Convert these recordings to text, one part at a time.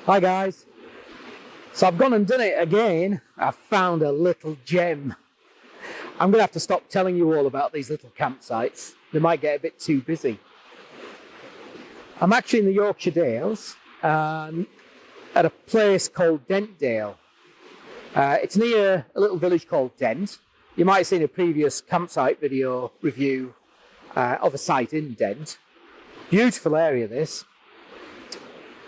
Hi guys, so I've gone and done it again. I've found a little gem. I'm going to have to stop telling you all about these little campsites. They might get a bit too busy. I'm actually in the Yorkshire Dales at a place called Dentdale. It's near a little village called Dent. You might have seen a previous campsite video review of a site in Dent. Beautiful area this.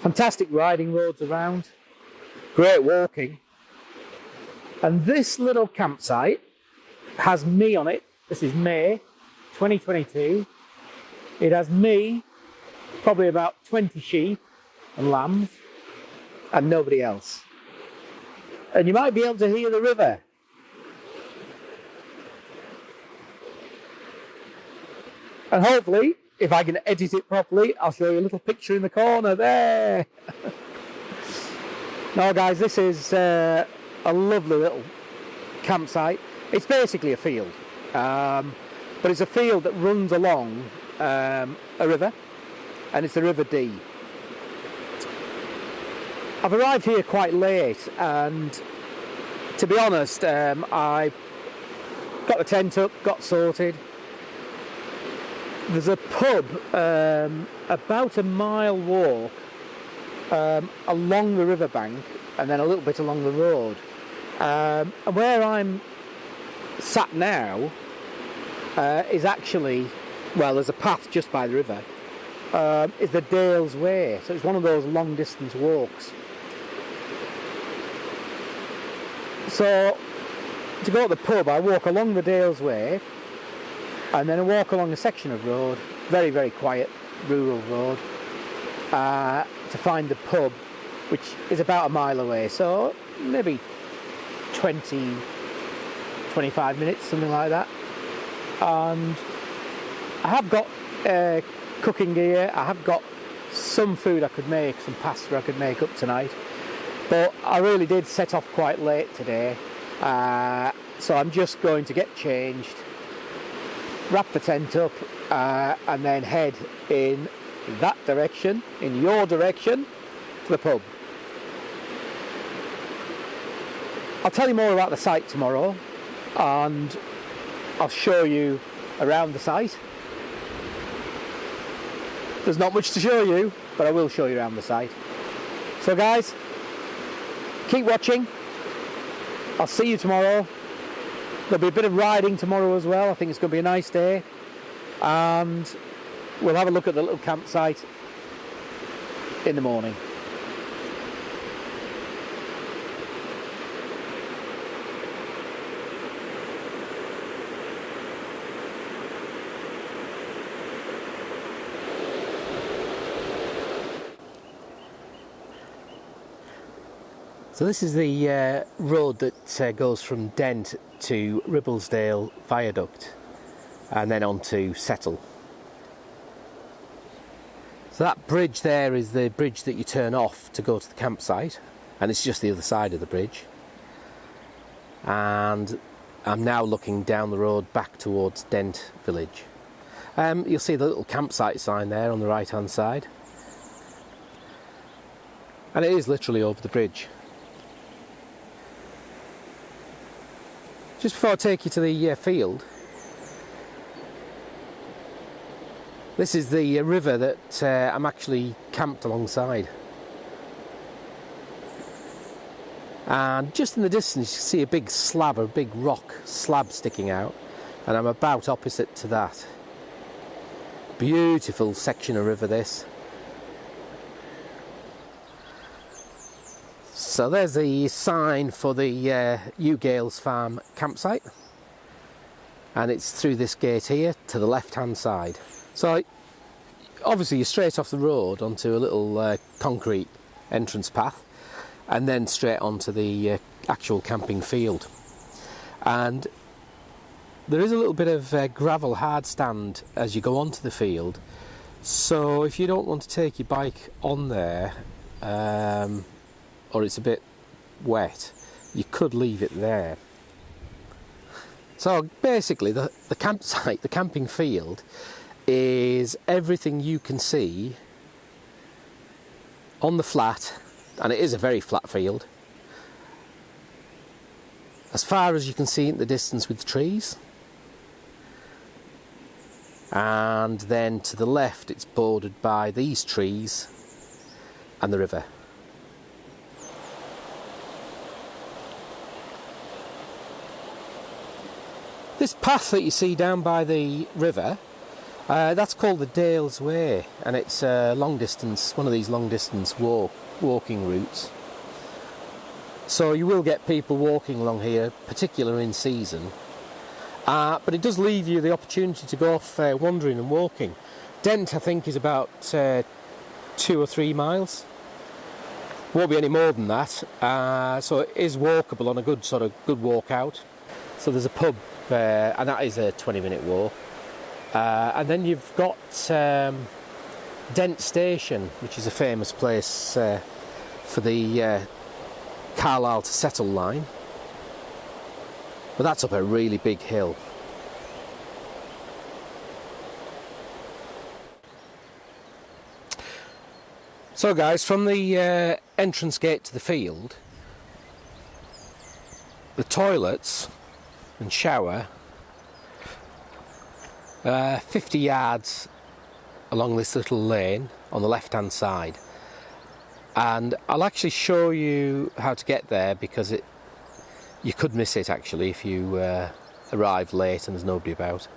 Fantastic riding roads around, great walking. And this little campsite has me on it. This is May 2022. It has me, probably about 20 sheep and lambs, and nobody else. And you might be able to hear the river. And hopefully, if I can edit it properly, I'll show you a little picture in the corner there. Now guys, this is a lovely little campsite. It's basically a field, but it's a field that runs along a river, and it's the River Dee. I've arrived here quite late, and to be honest, I got the tent up, got sorted. There's a pub about a mile walk along the riverbank and then a little bit along the road. And where I'm sat now is actually, well, there's a path just by the river, is the Dales Way. So it's one of those long distance walks. So to go to the pub, I walk along the Dales Way, and then I walk along a section of road, very, very quiet, rural road, to find the pub, which is about a mile away. So maybe 20, 25 minutes, something like that. And I have got cooking gear. I have got some food I could make, some pasta I could make up tonight. But I really did set off quite late today. So I'm just going to get changed, wrap the tent up, and then head in that direction, in your direction, to the pub. I'll tell you more about the site tomorrow, and I'll show you around the site. There's not much to show you, but I will show you around the site. So guys, keep watching. I'll see you tomorrow. There'll be a bit of riding tomorrow as well. I think it's going to be a nice day. And we'll have a look at the little campsite in the morning. So this is the road that goes from Dent to Ewegales Viaduct and then on to Settle. So that bridge there is the bridge that you turn off to go to the campsite, and it's just the other side of the bridge. And I'm now looking down the road back towards Dent village. You'll see the little campsite sign there on the right hand side, and it is literally over the bridge. Just before I take you to the field, this is the river that I'm actually camped alongside. And just in the distance you see a big slab, a big rock slab sticking out, and I'm about opposite to that. Beautiful section of river this. So there's the sign for the Ewegales Farm Campsite, and it's through this gate here to the left hand side. So obviously you're straight off the road onto a little concrete entrance path, and then straight onto the actual camping field. And there is a little bit of gravel hard stand as you go onto the field, so if you don't want to take your bike on there, or it's a bit wet, you could leave it there. So basically the campsite, the camping field, is everything you can see on the flat and it is a very flat field. As far as you can see in the distance with the trees. And then to the left it's bordered by these trees and the river. This path that you see down by the river, that's called the Dales Way, and it's a long distance, one of these long distance walking routes. So you will get people walking along here, particularly in season. But it does leave you the opportunity to go off wandering and walking. Dent, I think, is about 2 or 3 miles. Won't be any more than that. So it is walkable on a good walk out. So there's a pub, and that is a 20-minute walk. And then you've got Dent Station, which is a famous place for the Carlisle to Settle line. But that's up a really big hill. So guys, from the entrance gate to the field, the toilets and shower 50 yards along this little lane on the left hand side, and I'll actually show you how to get there, because you could miss it actually if you arrive late and there's nobody about.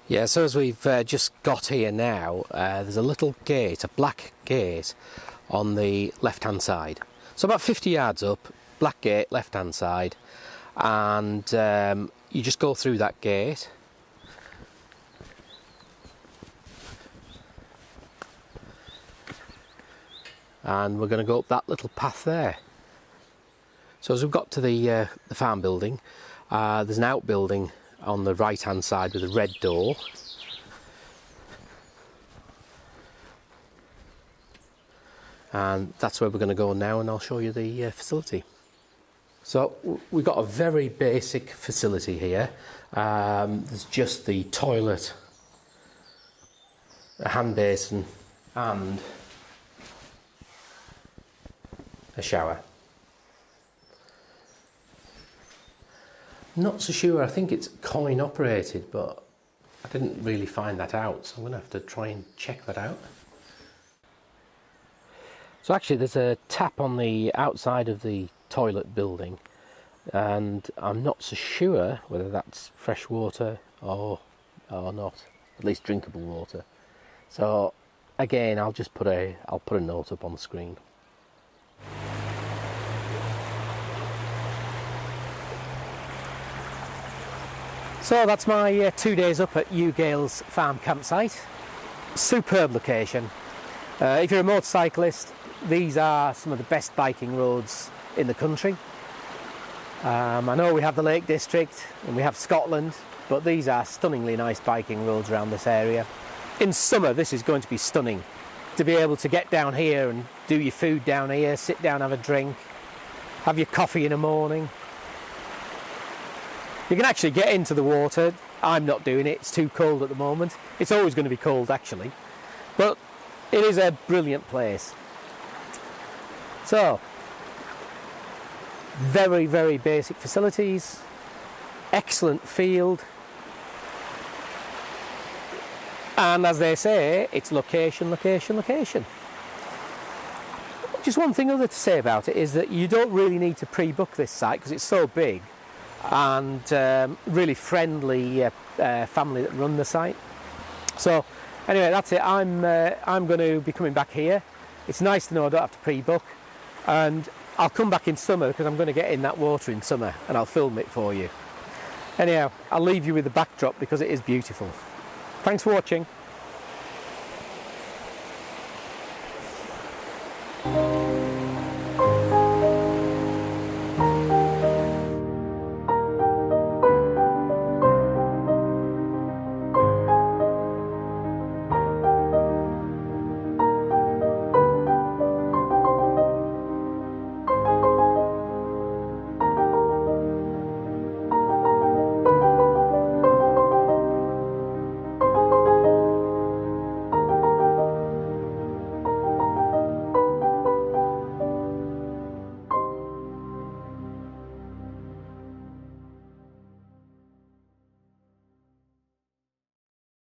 Yeah, so as we've just got here now, there's a little gate, a black gate on the left hand side. So about 50 yards up, black gate, left hand side, and you just go through that gate. And we're going to go up that little path there. So as we've got to the farm building, there's an outbuilding on the right hand side with a red door. And that's where we're going to go now, and I'll show you the facility. So we've got a very basic facility here. There's just the toilet, a hand basin and a shower. Not so sure, I think it's coin operated, but I didn't really find that out, so I'm going to have to try and check that out. So actually there's a tap on the outside of the toilet building, and I'm not so sure whether that's fresh water or not, at least drinkable water. So again, I'll put a note up on the screen. So that's my 2 days up at Ewegales Farm Campsite. Superb location. If you're a motorcyclist, these are some of the best biking roads in the country. I know we have the Lake District and we have Scotland, but these are stunningly nice biking roads around this area. In summer, this is going to be stunning. To be able to get down here and do your food down here, sit down, have a drink, have your coffee in the morning. You can actually get into the water. I'm not doing it, it's too cold at the moment. It's always going to be cold actually, but it is a brilliant place. So, very, very basic facilities, excellent field, and as they say, it's location, location, location. Just one thing other to say about it is that you don't really need to pre-book this site because it's so big, and really friendly family that run the site. So anyway, that's it. I'm going to be coming back here. It's nice to know I don't have to pre-book, and I'll come back in summer because I'm going to get in that water in summer and I'll film it for you. Anyhow, I'll leave you with the backdrop because it is beautiful. Thanks for watching.